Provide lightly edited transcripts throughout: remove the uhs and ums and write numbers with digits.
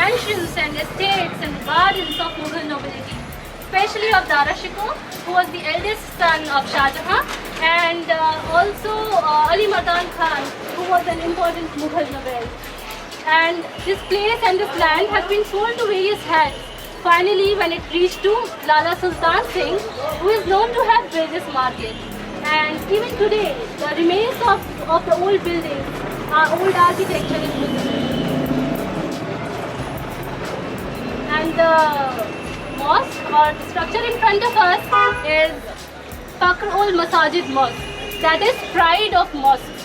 mansions and estates and gardens of Mughal nobility, especially of Dara Shikoh, who was the eldest son of Shah Jahan, and also Ali Mardan Khan, who was an important Mughal noble. And this place and this land has been sold to various hands. Finally, when it reached to Lala Sultan Singh, who is known to have built this market. And even today, the remains of the old buildings, old architecture is visible. And the mosque or the structure in front of us is Fakr-ul Masajid Mosque, that is pride of mosques.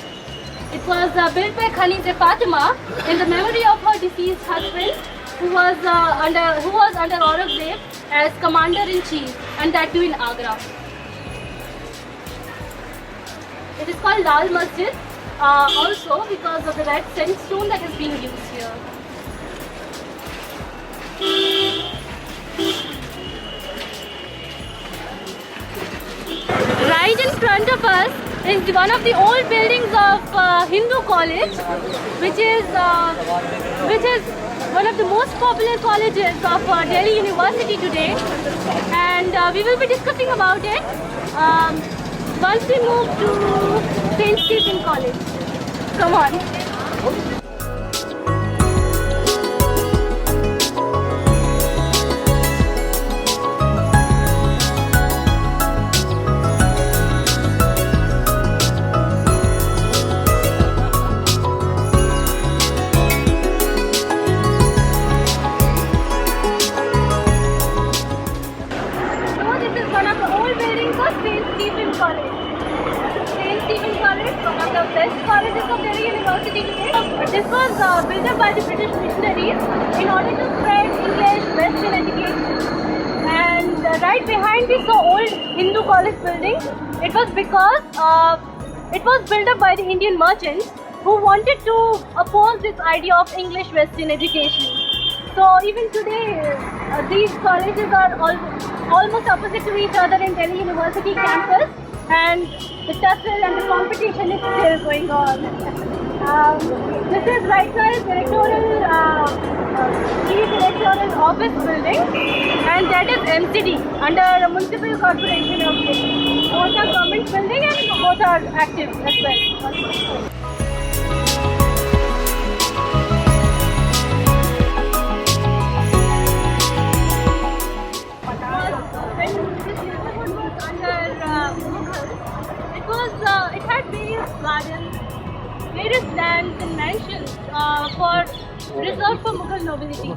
It was built by Khanizeh Fatima in the memory of her deceased husband, who was under Aurangzeb as commander-in-chief, and that too in Agra. It is called Lal Masjid also because of the red sandstone that is being used here. Right in front of us is one of the old buildings of Hindu College, which is one of the most popular colleges of Delhi University today, and we will be discussing about it once we move to St. Stephen College. Come on. This was built up by the British missionaries in order to spread English, Western education. And right behind this old Hindu college building, it was because it was built up by the Indian merchants who wanted to oppose this idea of English Western education. So even today, these colleges are almost opposite to each other in Delhi University campus, and the tussle and the competition is still going on. This is right now Chief Electoral Office building, and that is MCD, under Municipal Corporation of Delhi. Both are government building and both are active as well. It had various gardens, various lands and mansions reserved for Mughal nobility.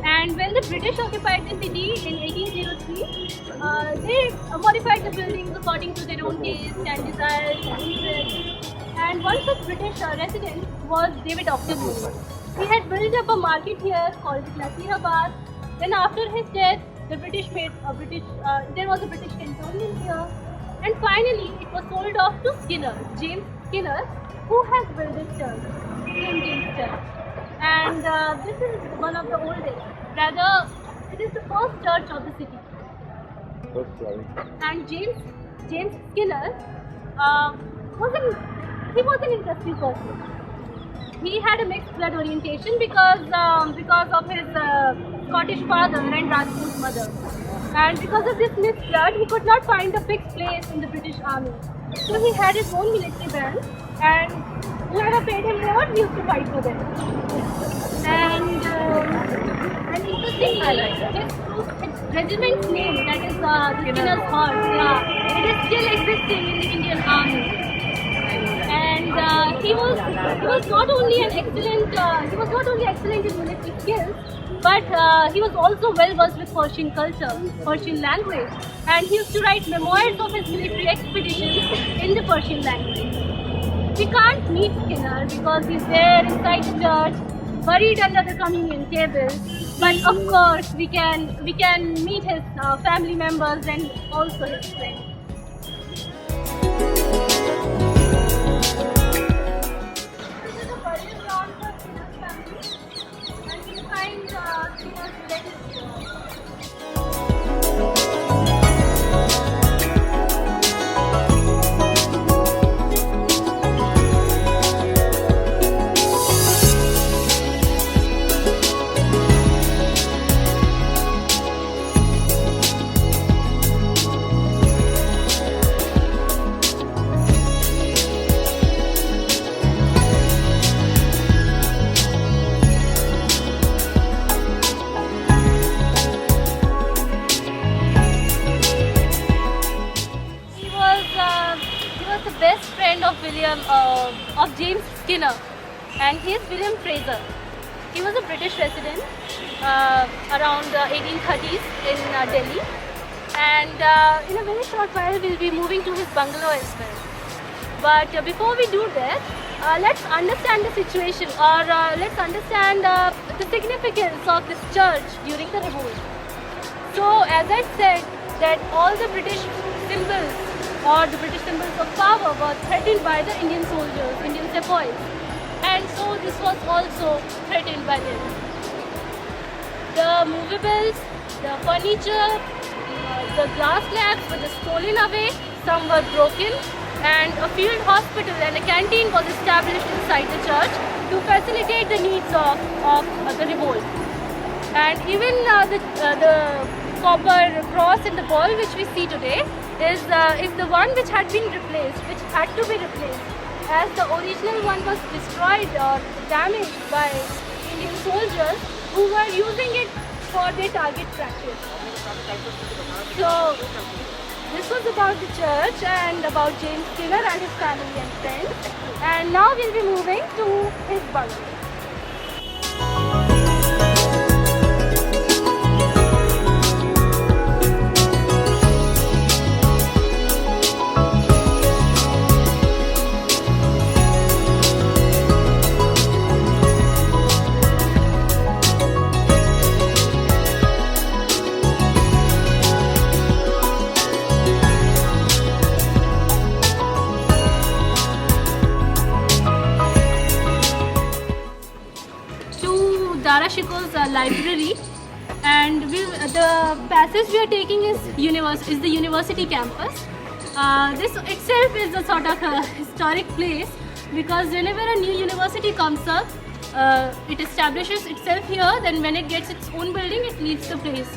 And when the British occupied the city in 1803, they modified the buildings according to their own taste and desires and interests. And one such British resident was David Octagon. He had built up a market here called Nasirabad. Then after his death, there was a British cantonment here. And finally, it was sold off to Skinner, James Skinner, who has built this church, St. James Church. And this is one of the oldest. Rather, it is the first church of the city. And James Skinner was an interesting person. He had a mixed blood orientation because of his Scottish father and Rajput mother. And because of this mixed blood, he could not find a fixed place in the British army. So he had his own military band, and whoever paid him more, he used to fight for them. And interestingly, his regiment's name, that is the Skinner's Horse, it is still existing in the Indian army. And he was not only excellent in military skills, but he was also well versed with Persian culture, Persian language, and he used to write memoirs of his military expeditions in the Persian language. We can't meet Skinner because he's there inside the church, buried under the communion table. But of course, we can meet his family members and also his friends. of James Skinner, and he is William Fraser. He was a British resident around 1830s in Delhi, and in a very short while we'll be moving to his bungalow as well. But before we do that, let's understand the situation, or let's understand the significance of this church during the revolt. So, as I said, that all the British symbols or the British symbols of power were threatened by the Indian soldiers, Indian sepoys, and so this was also threatened by them. The movables, the furniture, the glass slabs were just stolen away, some were broken, and a field hospital and a canteen was established inside the church to facilitate the needs of the revolt. And even the copper cross and the ball which we see today is the one which had been replaced, which had to be replaced, as the original one was destroyed or damaged by Indian soldiers who were using it for their target practice. So this was about the church and about James Skinner and his family and friends. And now we'll be moving to his bungalow. Dara Shikoh's library, and the passage we are taking is the university campus. This itself is a sort of a historic place, because whenever a new university comes up, it establishes itself here. Then when it gets its own building, it needs the place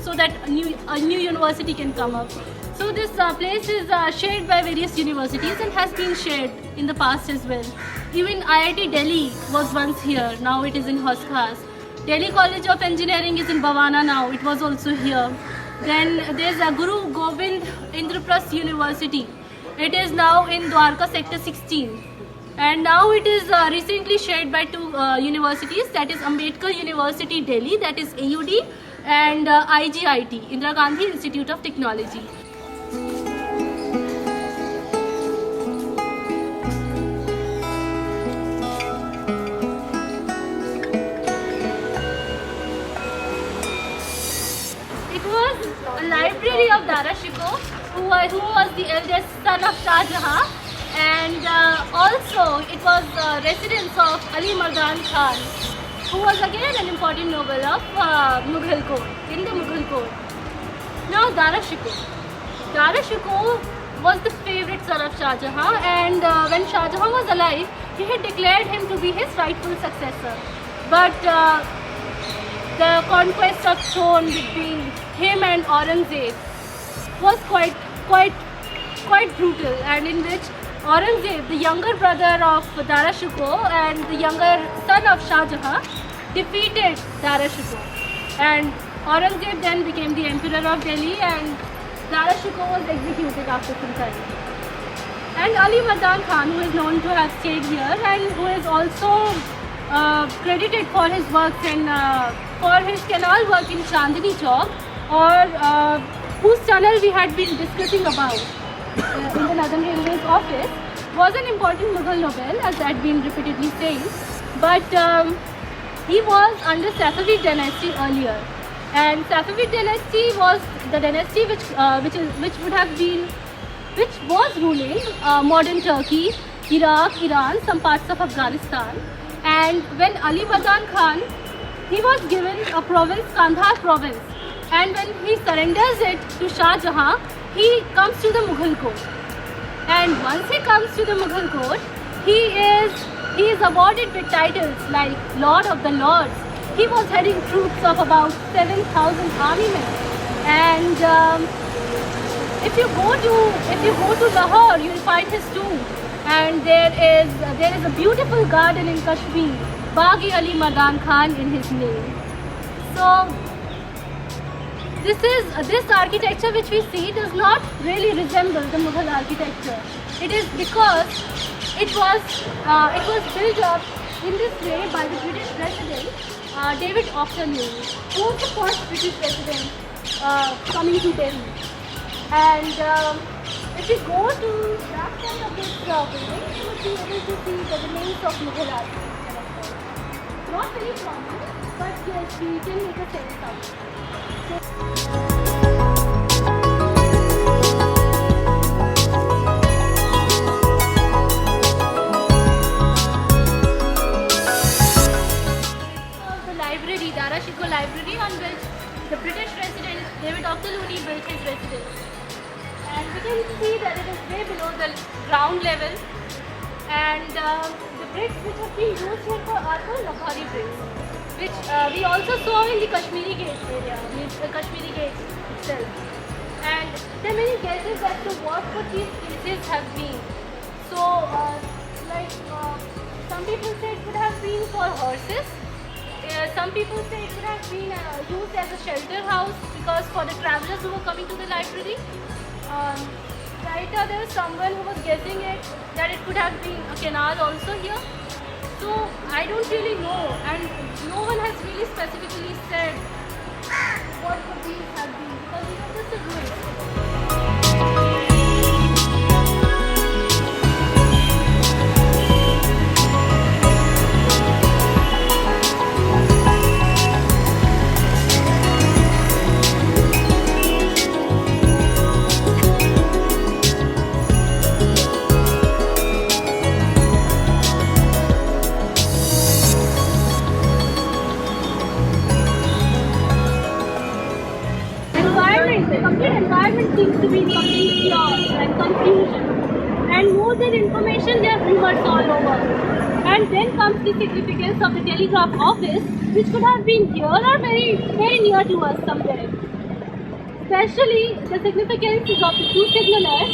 so that a new university can come up. So this place is shared by various universities and has been shared in the past as well. Even IIT Delhi was once here, now it is in Hauz Khas. Delhi College of Engineering is in Bhavana now, it was also here. Then there's a Guru Gobind Indraprasth University. It is now in Dwarka Sector 16. And now it is recently shared by two universities, that is Ambedkar University Delhi, that is AUD, and IGIT, Indira Gandhi Institute of Technology. Library of Dara Shikoh, who was the eldest son of Shah Jahan, and also it was residence of Ali Mardan Khan, who was again an important noble of Mughal court, in the Mughal court. Now Dara Shikoh was the favorite son of Shah Jahan, and when Shah Jahan was alive, he had declared him to be his rightful successor. But the conquest of throne between him and Aurangzeb was quite brutal, and in which Aurangzeb, the younger brother of Dara Shikoh and the younger son of Shah Jahan, defeated Dara Shikoh, and Aurangzeb then became the emperor of Delhi, and Dara Shikoh was executed after some time. And Ali Mardan Khan, who is known to have stayed here and who is also credited for his works in for his canal work in Chandni Chowk, or whose tunnel we had been discussing about in the Northern Railway's office, was an important Mughal noble, as I had been repeatedly saying. But he was under Safavid dynasty earlier, and Safavid dynasty was the dynasty which was ruling modern Turkey, Iraq, Iran, some parts of Afghanistan. And when Ali Mardan Khan, he was given a province, Kandahar province, and when he surrenders it to Shah Jahan, he comes to the Mughal court. And once he comes to the Mughal court, he is awarded with titles like Lord of the Lords. He was heading troops of about 7,000 army men. And if you go to Lahore, you will find his tomb. And there is a beautiful garden in Kashmir, Bagh-e Ali Mardan Khan, in his name. So this architecture which we see does not really resemble the Mughal architecture. It is because it was built up in this way by the British president David Auchinleck, who was the first British president coming to Delhi. And if you go to that side of this building, you will be able to see the remains of Mughal architecture as well. Not very prominent, but yes, we can make a sense of it. Dara Shikoh Library, on which the British President David Auchinleck built his residence. And we can see that it is way below the ground level, and the bricks which have been used here are the Lakhari bricks, which we also saw in the Kashmiri Gate area, the Kashmiri Gate itself. And there are many guesses as to what could these places have been. So, some people say it could have been for horses. Some people say it could have been used as a shelter house because for the travelers who were coming to the library. Right now there was someone who was guessing that it could have been a canal also here. So I don't really know, and no one has really specifically said what could these have been because these are just a ruin. The complete environment seems to be in complete chaos and confusion. And more than information, there are rumors all over. And then comes the significance of the telegraph office, which could have been here or very, very near to us somewhere. Especially the significance is of the two signalers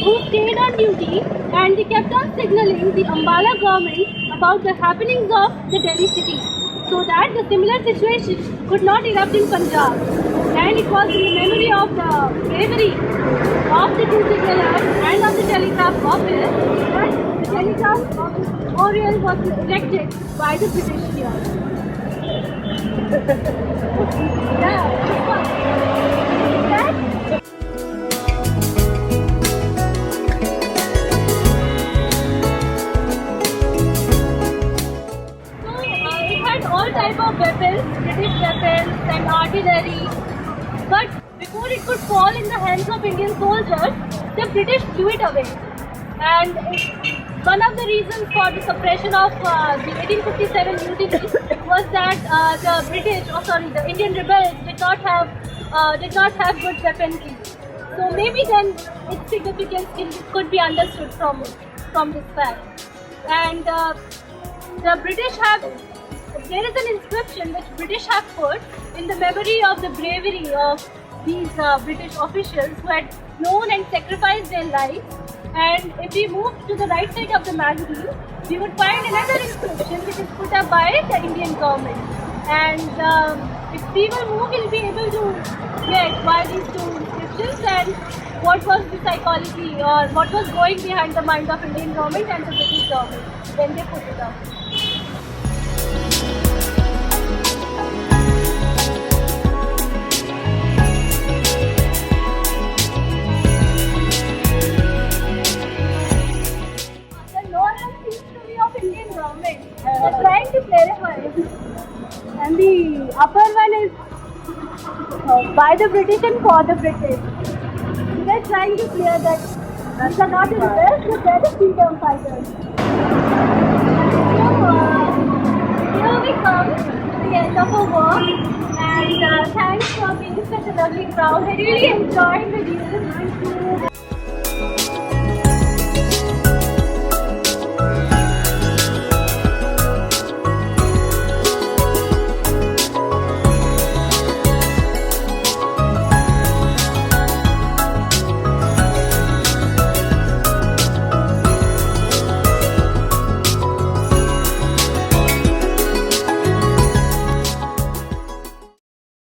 who stayed on duty and they kept on signaling the Ambala government about the happenings of the Delhi city, so that the similar situation could not erupt in Punjab. And it was in the memory of the bravery of the two signalers and of the telegraph office that the telegraph office memorial was erected by the British here. Yeah. All type of weapons, British weapons and artillery, but before it could fall in the hands of Indian soldiers, the British threw it away. And one of the reasons for the suppression of the 1857 mutiny was that the Indian rebels did not have good weaponry. So maybe then its significance could be understood from this fact. And the British have. There is an inscription which British have put in the memory of the bravery of these British officials who had known and sacrificed their lives. And if we move to the right side of the magazine, we would find another inscription which is put up by the Indian government. And if we will move, we'll be able to get why these two inscriptions and what was the psychology or what was going behind the mind of Indian government and the British government when they put it up. They're trying to clarify, and the upper one is by the British and for the British. They're trying to clear that these are not the rebels, but they're the freedom fighters. So here we come to the end of our walk, and thanks for being such a lovely crowd. I really enjoyed with you.